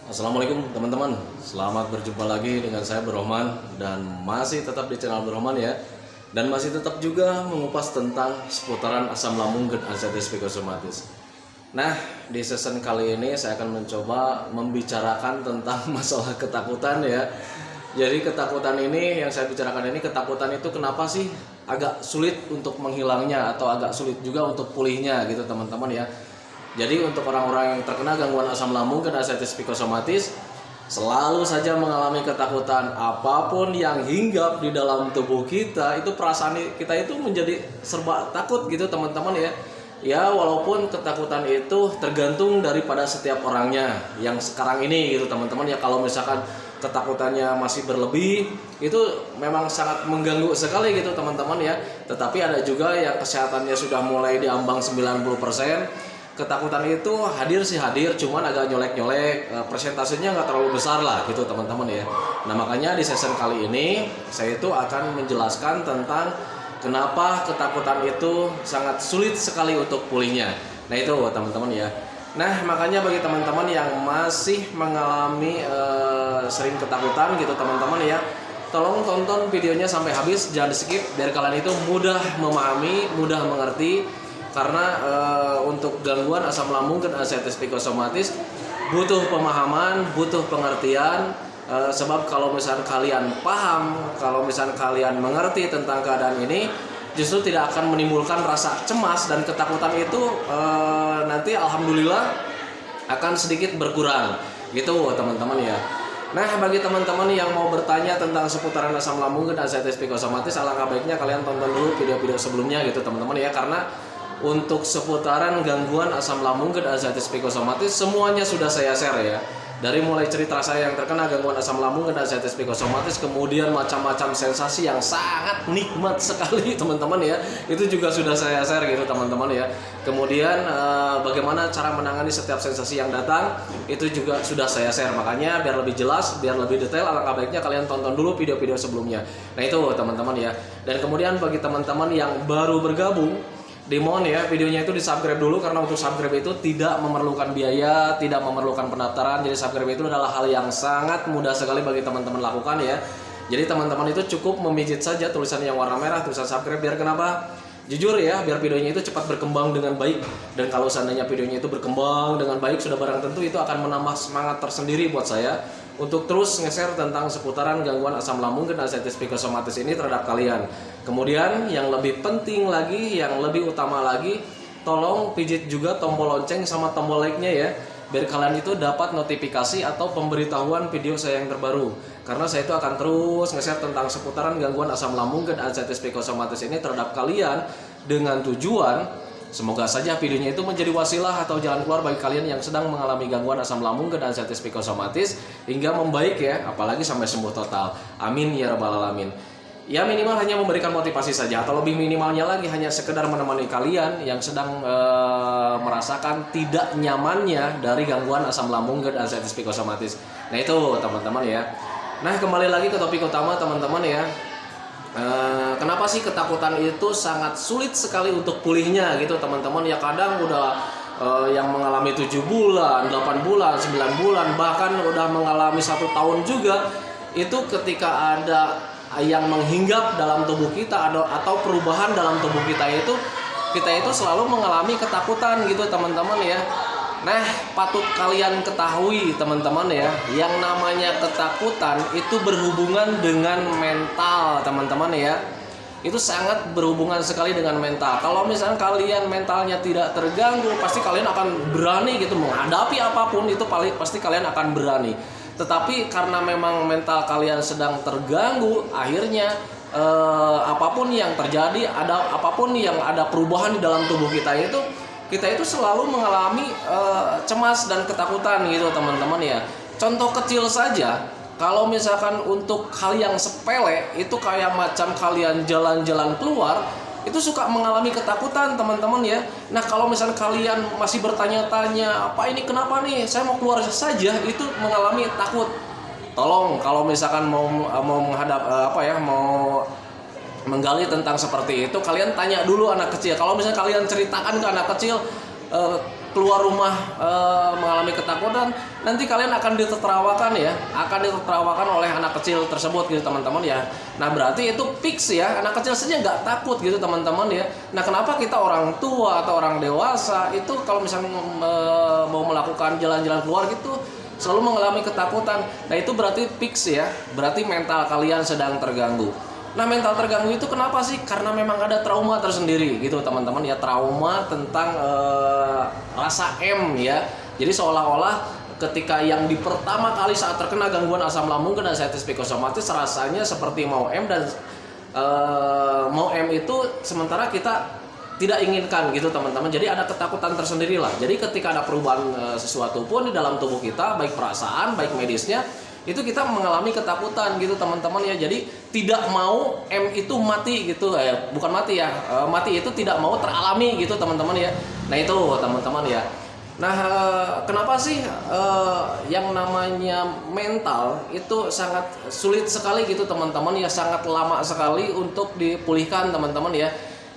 Assalamualaikum teman-teman, selamat berjumpa lagi dengan saya Berrohman dan masih tetap di channel Berrohman ya. Dan masih tetap juga mengupas tentang seputaran asam lambung dan anxiety psychosomatis. Nah, di season kali ini saya akan mencoba membicarakan tentang masalah ketakutan ya. Jadi ketakutan ini yang saya bicarakan ini, ketakutan itu kenapa sih agak sulit untuk menghilangnya atau agak sulit juga untuk pulihnya gitu teman-teman ya. Jadi untuk orang-orang yang terkena gangguan asam lambung dan anxiety psychosomatis selalu saja mengalami ketakutan. Apapun yang hinggap di dalam tubuh kita, itu perasaan kita itu menjadi serba takut gitu teman-teman ya. Ya walaupun ketakutan itu tergantung daripada setiap orangnya. Yang sekarang ini gitu teman-teman ya, kalau misalkan ketakutannya masih berlebih itu memang sangat mengganggu sekali gitu teman-teman ya. Tetapi ada juga yang kesehatannya sudah mulai diambang 90%. Ketakutan itu hadir sih hadir, cuman agak nyolek-nyolek, persentasenya nggak terlalu besar lah gitu teman-teman ya. Nah makanya di season kali ini saya itu akan menjelaskan tentang kenapa ketakutan itu sangat sulit sekali untuk pulihnya. Nah itu teman-teman ya. Nah makanya bagi teman-teman yang masih mengalami sering ketakutan gitu teman-teman ya, tolong tonton videonya sampai habis, jangan di skip biar kalian itu mudah memahami, mudah mengerti. Karena untuk gangguan asam lambung dan anxiety psychosomatis butuh pemahaman, butuh pengertian. Sebab kalau misalnya kalian paham, kalau misalnya kalian mengerti tentang keadaan ini, justru tidak akan menimbulkan rasa cemas dan ketakutan itu nanti alhamdulillah akan sedikit berkurang gitu teman-teman ya. Nah bagi teman-teman yang mau bertanya tentang seputaran asam lambung dan anxiety psychosomatis, alangkah baiknya kalian tonton dulu video-video sebelumnya gitu teman-teman ya. Karena untuk seputaran gangguan asam lambung dan anxiety psychosomatis semuanya sudah saya share ya. Dari mulai cerita saya yang terkena gangguan asam lambung dan anxiety psychosomatis, kemudian macam-macam sensasi yang sangat nikmat sekali teman-teman ya, itu juga sudah saya share gitu teman-teman ya. Kemudian bagaimana cara menangani setiap sensasi yang datang, itu juga sudah saya share. Makanya biar lebih jelas, biar lebih detail, alangkah baiknya kalian tonton dulu video-video sebelumnya. Nah itu teman-teman ya. Dan kemudian bagi teman-teman yang baru bergabung, dimohon ya videonya itu di subscribe dulu, karena untuk subscribe itu tidak memerlukan biaya, tidak memerlukan pendaftaran. Jadi subscribe itu adalah hal yang sangat mudah sekali bagi teman-teman lakukan ya. Jadi teman-teman itu cukup memijit saja tulisan yang warna merah, tulisan subscribe. Biar kenapa? Jujur ya, biar videonya itu cepat berkembang dengan baik. Dan kalau seandainya videonya itu berkembang dengan baik, sudah barang tentu itu akan menambah semangat tersendiri buat saya untuk terus nge-share tentang seputaran gangguan asam lambung dan anxiety psychosomatis ini terhadap kalian. Kemudian yang lebih penting lagi, yang lebih utama lagi, tolong pijit juga tombol lonceng sama tombol like-nya ya, biar kalian itu dapat notifikasi atau pemberitahuan video saya yang terbaru. Karena saya itu akan terus nge-share tentang seputaran gangguan asam lambung dan anxiety psychosomatis ini terhadap kalian, dengan tujuan semoga saja videonya itu menjadi wasilah atau jalan keluar bagi kalian yang sedang mengalami gangguan asam lambung dan anxiety psychosomatis hingga membaik ya, apalagi sampai sembuh total. Amin ya rabbal alamin. Ya minimal hanya memberikan motivasi saja, atau lebih minimalnya lagi hanya sekedar menemani kalian yang sedang merasakan tidak nyamannya dari gangguan asam lambung dan anxiety psychosomatis. Nah itu teman-teman ya. Nah kembali lagi ke topik utama teman-teman ya. Kenapa sih ketakutan itu sangat sulit sekali untuk pulihnya gitu teman-teman ya. Kadang udah yang mengalami 7 bulan, 8 bulan, 9 bulan, bahkan udah mengalami 1 tahun juga, itu ketika ada yang menghinggap dalam tubuh kita atau perubahan dalam tubuh kita itu selalu mengalami ketakutan gitu teman-teman ya. Nah patut kalian ketahui teman-teman ya, yang namanya ketakutan itu berhubungan dengan mental teman-teman ya. Itu sangat berhubungan sekali dengan mental. Kalau misalnya kalian mentalnya tidak terganggu, pasti kalian akan berani gitu menghadapi apapun, itu pasti kalian akan berani. Tetapi karena memang mental kalian sedang terganggu, akhirnya apapun yang terjadi, apapun yang ada perubahan di dalam tubuh kita itu selalu mengalami cemas dan ketakutan gitu teman-teman ya. Contoh kecil saja, kalau misalkan untuk hal yang sepele, itu kayak macam kalian jalan-jalan keluar, itu suka mengalami ketakutan teman-teman ya. Nah kalau misalkan kalian masih bertanya-tanya, apa ini kenapa nih, saya mau keluar saja, itu mengalami takut. Tolong kalau misalkan mau menghadap mau menggali tentang seperti itu, kalian tanya dulu anak kecil. Kalau misalnya kalian ceritakan ke anak kecil, keluar rumah mengalami ketakutan, nanti kalian akan ditertawakan ya, akan ditertawakan oleh anak kecil tersebut gitu teman-teman ya. Nah berarti itu fix ya, anak kecil saja nggak takut gitu teman-teman ya. Nah kenapa kita orang tua atau orang dewasa itu kalau misalnya mau melakukan jalan-jalan keluar gitu selalu mengalami ketakutan? Nah itu berarti fix ya, berarti mental kalian sedang terganggu. Nah mental terganggu itu kenapa sih? Karena memang ada trauma tersendiri gitu teman-teman ya, trauma tentang rasa M ya. Jadi seolah-olah ketika yang di pertama kali saat terkena gangguan asam lambung dan anxiety psikosomatis rasanya seperti mau M, dan mau M itu sementara kita tidak inginkan gitu teman-teman. Jadi ada ketakutan tersendiri lah. Jadi ketika ada perubahan sesuatu pun di dalam tubuh kita, baik perasaan, baik medisnya, itu kita mengalami ketakutan gitu teman-teman ya. Jadi tidak mau M itu mati gitu, bukan mati ya, mati itu tidak mau teralami gitu teman-teman ya. Nah itu teman-teman ya. Nah kenapa sih yang namanya mental itu sangat sulit sekali gitu teman-teman ya, sangat lama sekali untuk dipulihkan teman-teman ya.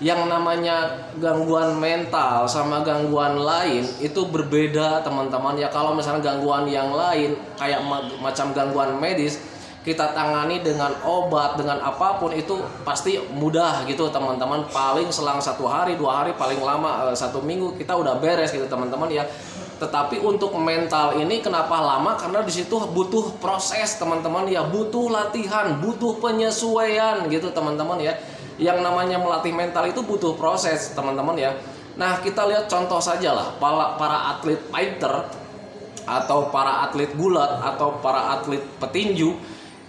Yang namanya gangguan mental sama gangguan lain itu berbeda teman-teman ya. Kalau misalnya gangguan yang lain kayak macam gangguan medis, kita tangani dengan obat, dengan apapun itu pasti mudah gitu teman-teman. Paling selang 1 hari 2 hari, paling lama 1 minggu kita udah beres gitu teman-teman ya. Tetapi untuk mental ini kenapa lama? Karena di situ butuh proses teman-teman ya, butuh latihan, butuh penyesuaian gitu teman-teman ya. Yang namanya melatih mental itu butuh proses teman-teman ya. Nah kita lihat contoh saja lah, para atlet fighter atau para atlet gulat atau para atlet petinju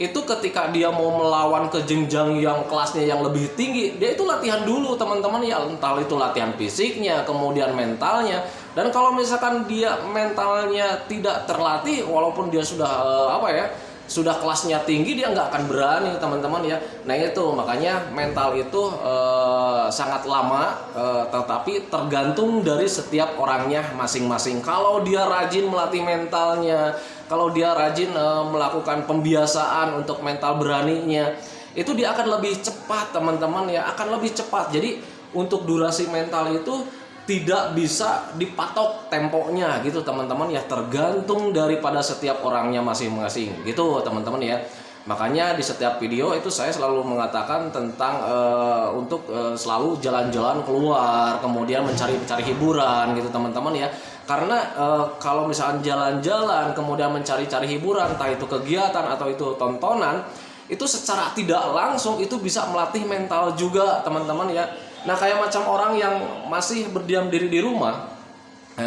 itu ketika dia mau melawan ke jenjang yang kelasnya yang lebih tinggi, dia itu latihan dulu teman-teman ya, entah itu latihan fisiknya kemudian mentalnya. Dan kalau misalkan dia mentalnya tidak terlatih, walaupun dia sudah sudah kelasnya tinggi, dia nggak akan berani teman-teman ya. Nah itu makanya mental itu sangat lama, tetapi tergantung dari setiap orangnya masing-masing. Kalau dia rajin melatih mentalnya, kalau dia rajin melakukan pembiasaan untuk mental beraninya, itu dia akan lebih cepat teman-teman ya, akan lebih cepat. Jadi untuk durasi mental itu tidak bisa dipatok temponya gitu teman-teman ya, tergantung daripada setiap orangnya masing-masing gitu teman-teman ya. Makanya di setiap video itu saya selalu mengatakan tentang untuk selalu jalan-jalan keluar, kemudian mencari hiburan gitu teman-teman ya. Karena kalau misalnya jalan-jalan kemudian mencari hiburan, entah itu kegiatan atau itu tontonan, itu secara tidak langsung itu bisa melatih mental juga teman-teman ya. Nah kayak macam orang yang masih berdiam diri di rumah,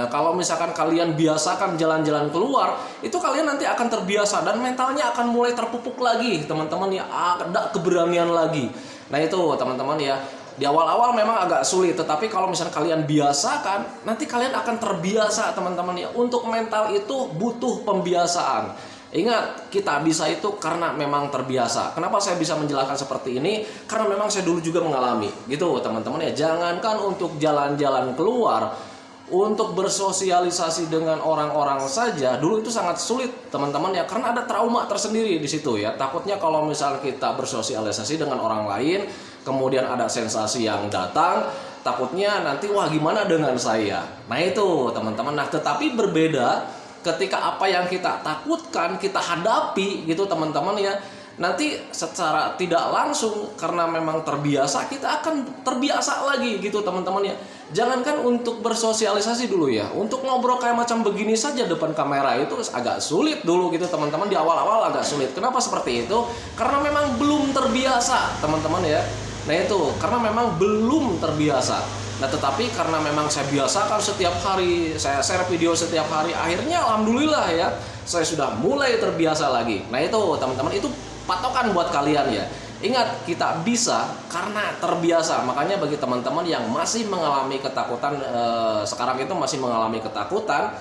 kalau misalkan kalian biasakan jalan-jalan keluar, itu kalian nanti akan terbiasa dan mentalnya akan mulai terpupuk lagi teman-teman ya, ada keberanian lagi. Nah itu teman-teman ya, di awal-awal memang agak sulit, tetapi kalau misalkan kalian biasakan, nanti kalian akan terbiasa teman-teman ya. Untuk mental itu butuh pembiasaan. Ingat, kita bisa itu karena memang terbiasa. Kenapa saya bisa menjelaskan seperti ini? Karena memang saya dulu juga mengalami gitu teman-teman ya. Jangankan untuk jalan-jalan keluar, untuk bersosialisasi dengan orang-orang saja dulu itu sangat sulit teman-teman ya, karena ada trauma tersendiri di situ ya. Takutnya kalau misal kita bersosialisasi dengan orang lain, kemudian ada sensasi yang datang, takutnya nanti wah gimana dengan saya. Nah itu teman-teman. Nah tetapi berbeda ketika apa yang kita takutkan kita hadapi gitu teman-teman ya, nanti secara tidak langsung karena memang terbiasa, kita akan terbiasa lagi gitu teman-teman ya. Jangankan untuk bersosialisasi dulu ya, untuk ngobrol kayak macam begini saja depan kamera itu agak sulit dulu gitu teman-teman. Di awal-awal agak sulit. Kenapa seperti itu? Karena memang belum terbiasa teman-teman ya. Nah itu karena memang belum terbiasa. Nah tetapi karena memang saya biasakan setiap hari, saya share video setiap hari, akhirnya alhamdulillah ya, saya sudah mulai terbiasa lagi. Nah itu teman-teman, itu patokan buat kalian ya. Ingat, kita bisa karena terbiasa. Makanya bagi teman-teman yang masih mengalami ketakutan, sekarang itu masih mengalami ketakutan,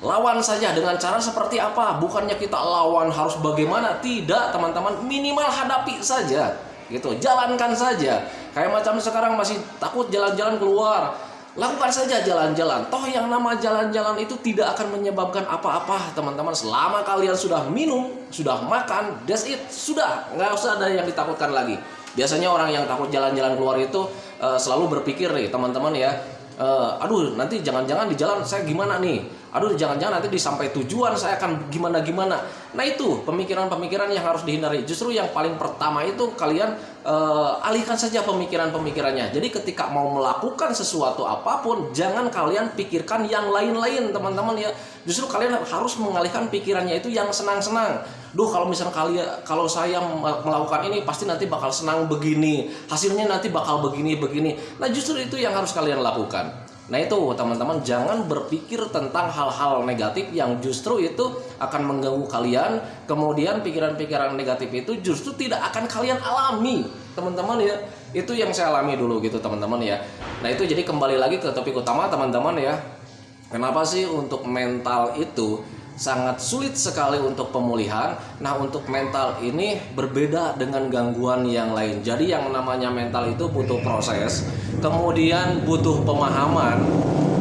lawan saja dengan cara seperti apa. Bukannya kita lawan harus bagaimana, tidak teman-teman, minimal hadapi saja gitu, jalankan saja. Kayak macam sekarang masih takut jalan-jalan keluar, lakukan saja jalan-jalan. Toh yang nama jalan-jalan itu tidak akan menyebabkan apa-apa teman-teman. Selama kalian sudah minum, sudah makan, that's it, sudah, nggak usah ada yang ditakutkan lagi. Biasanya orang yang takut jalan-jalan keluar itu selalu berpikir nih teman-teman ya, aduh nanti jangan-jangan di jalan saya gimana nih, aduh jangan-jangan nanti di sampai tujuan saya akan gimana. Nah itu pemikiran-pemikiran yang harus dihindari. Justru yang paling pertama itu kalian alihkan saja pemikirannya. Jadi ketika mau melakukan sesuatu apapun, jangan kalian pikirkan yang lain-lain teman-teman ya. Justru kalian harus mengalihkan pikirannya itu yang senang-senang. Kalau saya melakukan ini pasti nanti bakal senang begini, hasilnya nanti bakal begini. Nah justru itu yang harus kalian lakukan. Nah itu teman-teman, jangan berpikir tentang hal-hal negatif yang justru itu akan mengganggu kalian. Kemudian pikiran-pikiran negatif itu justru tidak akan kalian alami teman-teman ya. Itu yang saya alami dulu gitu teman-teman ya. Nah itu jadi kembali lagi ke topik utama teman-teman ya. Kenapa sih untuk mental itu sangat sulit sekali untuk pemulihan? Nah untuk mental ini berbeda dengan gangguan yang lain. Jadi yang namanya mental itu butuh proses, kemudian butuh pemahaman,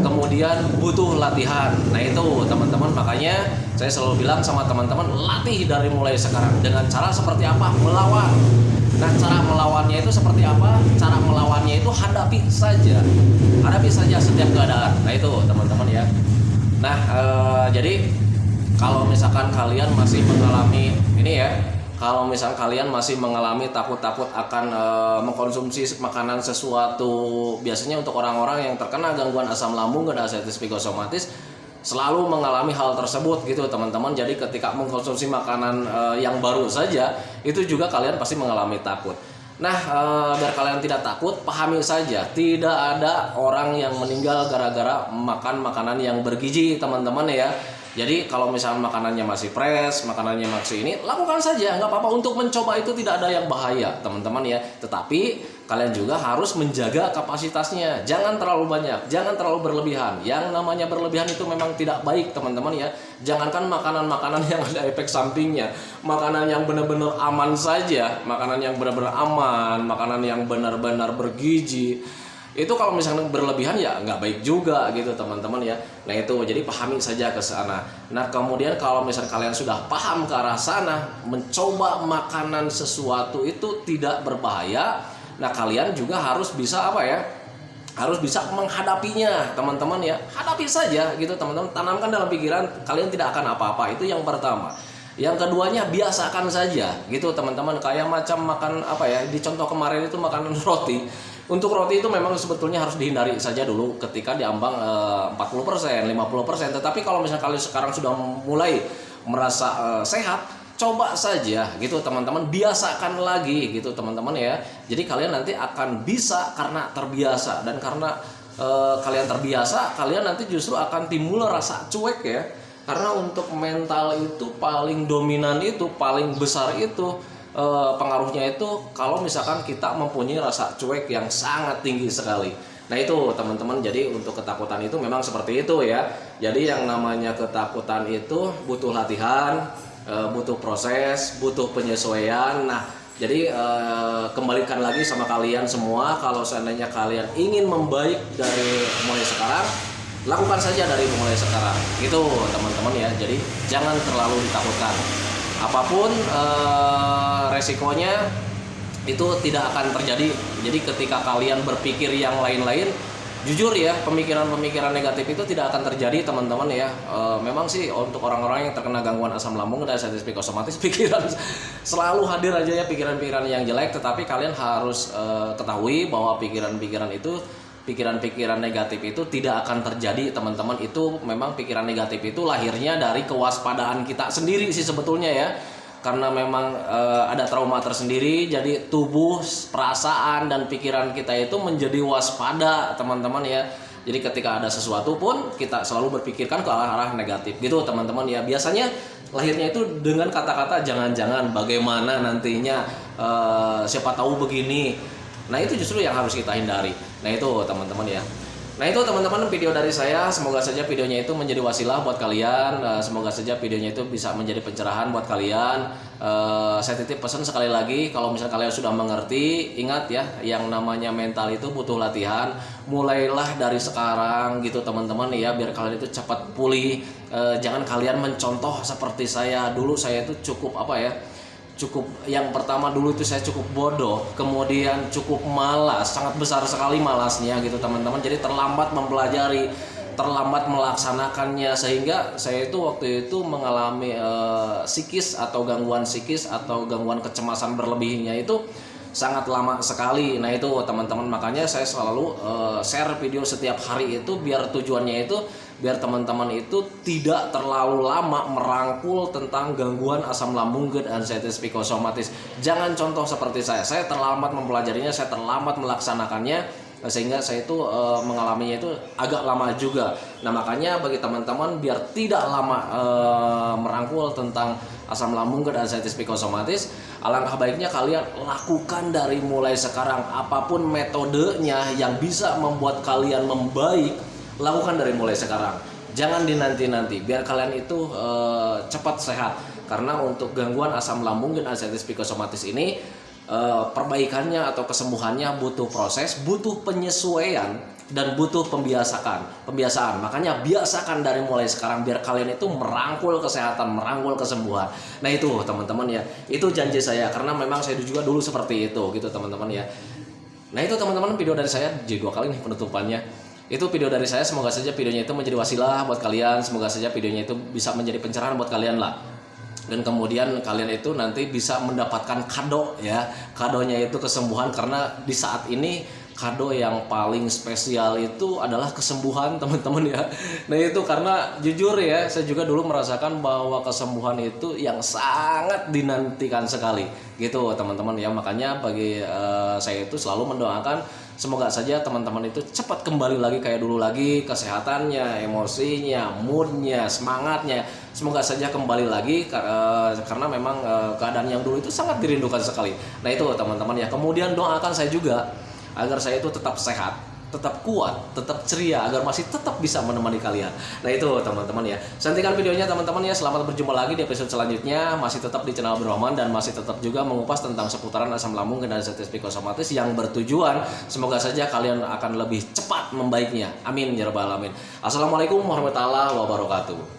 kemudian butuh latihan. Nah itu teman-teman, makanya saya selalu bilang sama teman-teman, latih dari mulai sekarang. Dengan cara seperti apa? Melawan. Nah cara melawannya itu seperti apa? Cara melawannya itu hadapi saja setiap keadaan. Nah itu teman-teman ya. Nah jadi kalau misalkan kalian masih mengalami ini ya, kalau misalkan kalian masih mengalami takut-takut akan mengkonsumsi makanan sesuatu, biasanya untuk orang-orang yang terkena gangguan asam lambung dan ascites psikosomatis selalu mengalami hal tersebut gitu teman-teman. Jadi ketika mengkonsumsi makanan yang baru saja, itu juga kalian pasti mengalami takut. Nah biar kalian tidak takut, pahami saja tidak ada orang yang meninggal gara-gara makan makanan yang bergizi teman-teman ya. Jadi kalau misalnya makanannya masih fresh, makanannya masih ini, lakukan saja, nggak apa-apa. Untuk mencoba itu tidak ada yang bahaya teman-teman ya. Tetapi kalian juga harus menjaga kapasitasnya. Jangan terlalu banyak, jangan terlalu berlebihan. Yang namanya berlebihan itu memang tidak baik teman-teman ya. Jangankan makanan-makanan yang ada efek sampingnya, makanan yang benar-benar aman saja, makanan yang benar-benar aman, makanan yang benar-benar bergizi, itu kalau misalnya berlebihan ya nggak baik juga gitu teman-teman ya. Nah itu jadi pahami saja ke sana. Nah kemudian kalau misalnya kalian sudah paham ke arah sana, mencoba makanan sesuatu itu tidak berbahaya, nah kalian juga harus bisa apa ya, harus bisa menghadapinya teman-teman ya. Hadapi saja gitu teman-teman, tanamkan dalam pikiran kalian tidak akan apa-apa. Itu yang pertama. Yang keduanya, biasakan saja gitu teman-teman. Kayak macam makan apa ya, di contoh kemarin itu makanan roti. Untuk roti itu memang sebetulnya harus dihindari saja dulu ketika diambang 40%, 50%. Tetapi kalau misalnya kalian sekarang sudah mulai merasa sehat, coba saja gitu teman-teman, biasakan lagi gitu teman-teman ya. Jadi kalian nanti akan bisa karena terbiasa, dan karena kalian terbiasa, kalian nanti justru akan timbul rasa cuek ya. Karena untuk mental itu paling dominan, itu paling besar itu pengaruhnya itu kalau misalkan kita mempunyai rasa cuek yang sangat tinggi sekali. Nah itu teman-teman, jadi untuk ketakutan itu memang seperti itu ya. Jadi yang namanya ketakutan itu butuh latihan, butuh proses, butuh penyesuaian. Nah jadi kembalikan lagi sama kalian semua, kalau seandainya kalian ingin membaik dari mulai sekarang, lakukan saja dari mulai sekarang gitu teman-teman ya. Jadi jangan terlalu ditakutkan. Apapun resikonya itu tidak akan terjadi. Jadi ketika kalian berpikir yang lain-lain, jujur ya, pemikiran-pemikiran negatif itu tidak akan terjadi teman-teman ya. Memang sih untuk orang-orang yang terkena gangguan asam lambung dan ascites psikosomatis, pikiran selalu hadir aja ya, pikiran-pikiran yang jelek. Tetapi kalian harus ketahui bahwa pikiran-pikiran negatif itu tidak akan terjadi teman-teman. Itu memang pikiran negatif itu lahirnya dari kewaspadaan kita sendiri sih sebetulnya ya. Karena memang ada trauma tersendiri, jadi tubuh, perasaan, dan pikiran kita itu menjadi waspada teman-teman ya. Jadi ketika ada sesuatu pun kita selalu berpikirkan ke arah-arah negatif gitu teman-teman ya. Biasanya lahirnya itu dengan kata-kata jangan-jangan, bagaimana nantinya, siapa tahu begini. Nah itu justru yang harus kita hindari. Nah itu teman-teman ya. Nah itu teman-teman video dari saya. Semoga saja videonya itu menjadi wasilah buat kalian. Semoga saja videonya itu bisa menjadi pencerahan buat kalian. Saya titip pesan sekali lagi, kalau misalnya kalian sudah mengerti, ingat ya, yang namanya mental itu butuh latihan. Mulailah dari sekarang gitu teman-teman ya, biar kalian itu cepat pulih. Jangan kalian mencontoh seperti saya. Dulu saya itu cukup yang pertama dulu itu saya cukup bodoh, kemudian cukup malas, sangat besar sekali malasnya gitu teman-teman. Jadi terlambat mempelajari, terlambat melaksanakannya, sehingga saya itu waktu itu mengalami psikis atau gangguan psikis atau gangguan kecemasan berlebihnya itu sangat lama sekali. Nah itu teman-teman, makanya saya selalu share video setiap hari itu biar tujuannya itu biar teman-teman itu tidak terlalu lama merangkul tentang gangguan asam lambung GERD anxieties psikosomatis. Jangan contoh seperti saya terlambat mempelajarinya, saya terlambat melaksanakannya, sehingga saya itu mengalaminya itu agak lama juga. Nah makanya bagi teman-teman biar tidak lama merangkul tentang asam lambung GERD anxieties psikosomatis, alangkah baiknya kalian lakukan dari mulai sekarang. Apapun metodenya yang bisa membuat kalian membaik, lakukan dari mulai sekarang. Jangan dinanti-nanti, biar kalian itu cepat sehat. Karena untuk gangguan asam lambung dan anxieties psikosomatis ini perbaikannya atau kesembuhannya butuh proses, butuh penyesuaian, dan butuh pembiasaan. Makanya biasakan dari mulai sekarang biar kalian itu merangkul kesehatan, merangkul kesembuhan. Nah itu teman-teman ya, itu janji saya karena memang saya juga dulu seperti itu gitu teman-teman ya. Nah itu teman-teman video dari saya, jadi 2 kali nih penutupannya. Itu video dari saya, semoga saja videonya itu menjadi wasilah buat kalian, semoga saja videonya itu bisa menjadi pencerahan buat kalian lah. Dan kemudian kalian itu nanti bisa mendapatkan kado ya, kadonya itu kesembuhan, karena di saat ini kado yang paling spesial itu adalah kesembuhan teman-teman ya. Nah itu karena jujur ya, saya juga dulu merasakan bahwa kesembuhan itu yang sangat dinantikan sekali gitu teman-teman ya. Makanya bagi saya itu selalu mendoakan semoga saja teman-teman itu cepat kembali lagi kayak dulu lagi, kesehatannya, emosinya, moodnya, semangatnya. Semoga saja kembali lagi karena memang keadaan yang dulu itu sangat dirindukan sekali. Nah itu teman-teman ya. Kemudian doakan saya juga agar saya itu tetap sehat, tetap kuat, tetap ceria, agar masih tetap bisa menemani kalian. Nah itu teman-teman ya. Santikan videonya teman-teman ya. Selamat berjumpa lagi di episode selanjutnya. Masih tetap di channel Abdurrahman dan masih tetap juga mengupas tentang seputaran asam lambung dan anxieties psikosomatis yang bertujuan semoga saja kalian akan lebih cepat membaiknya. Amin ya rabbal alamin. Assalamualaikum warahmatullahi wabarakatuh.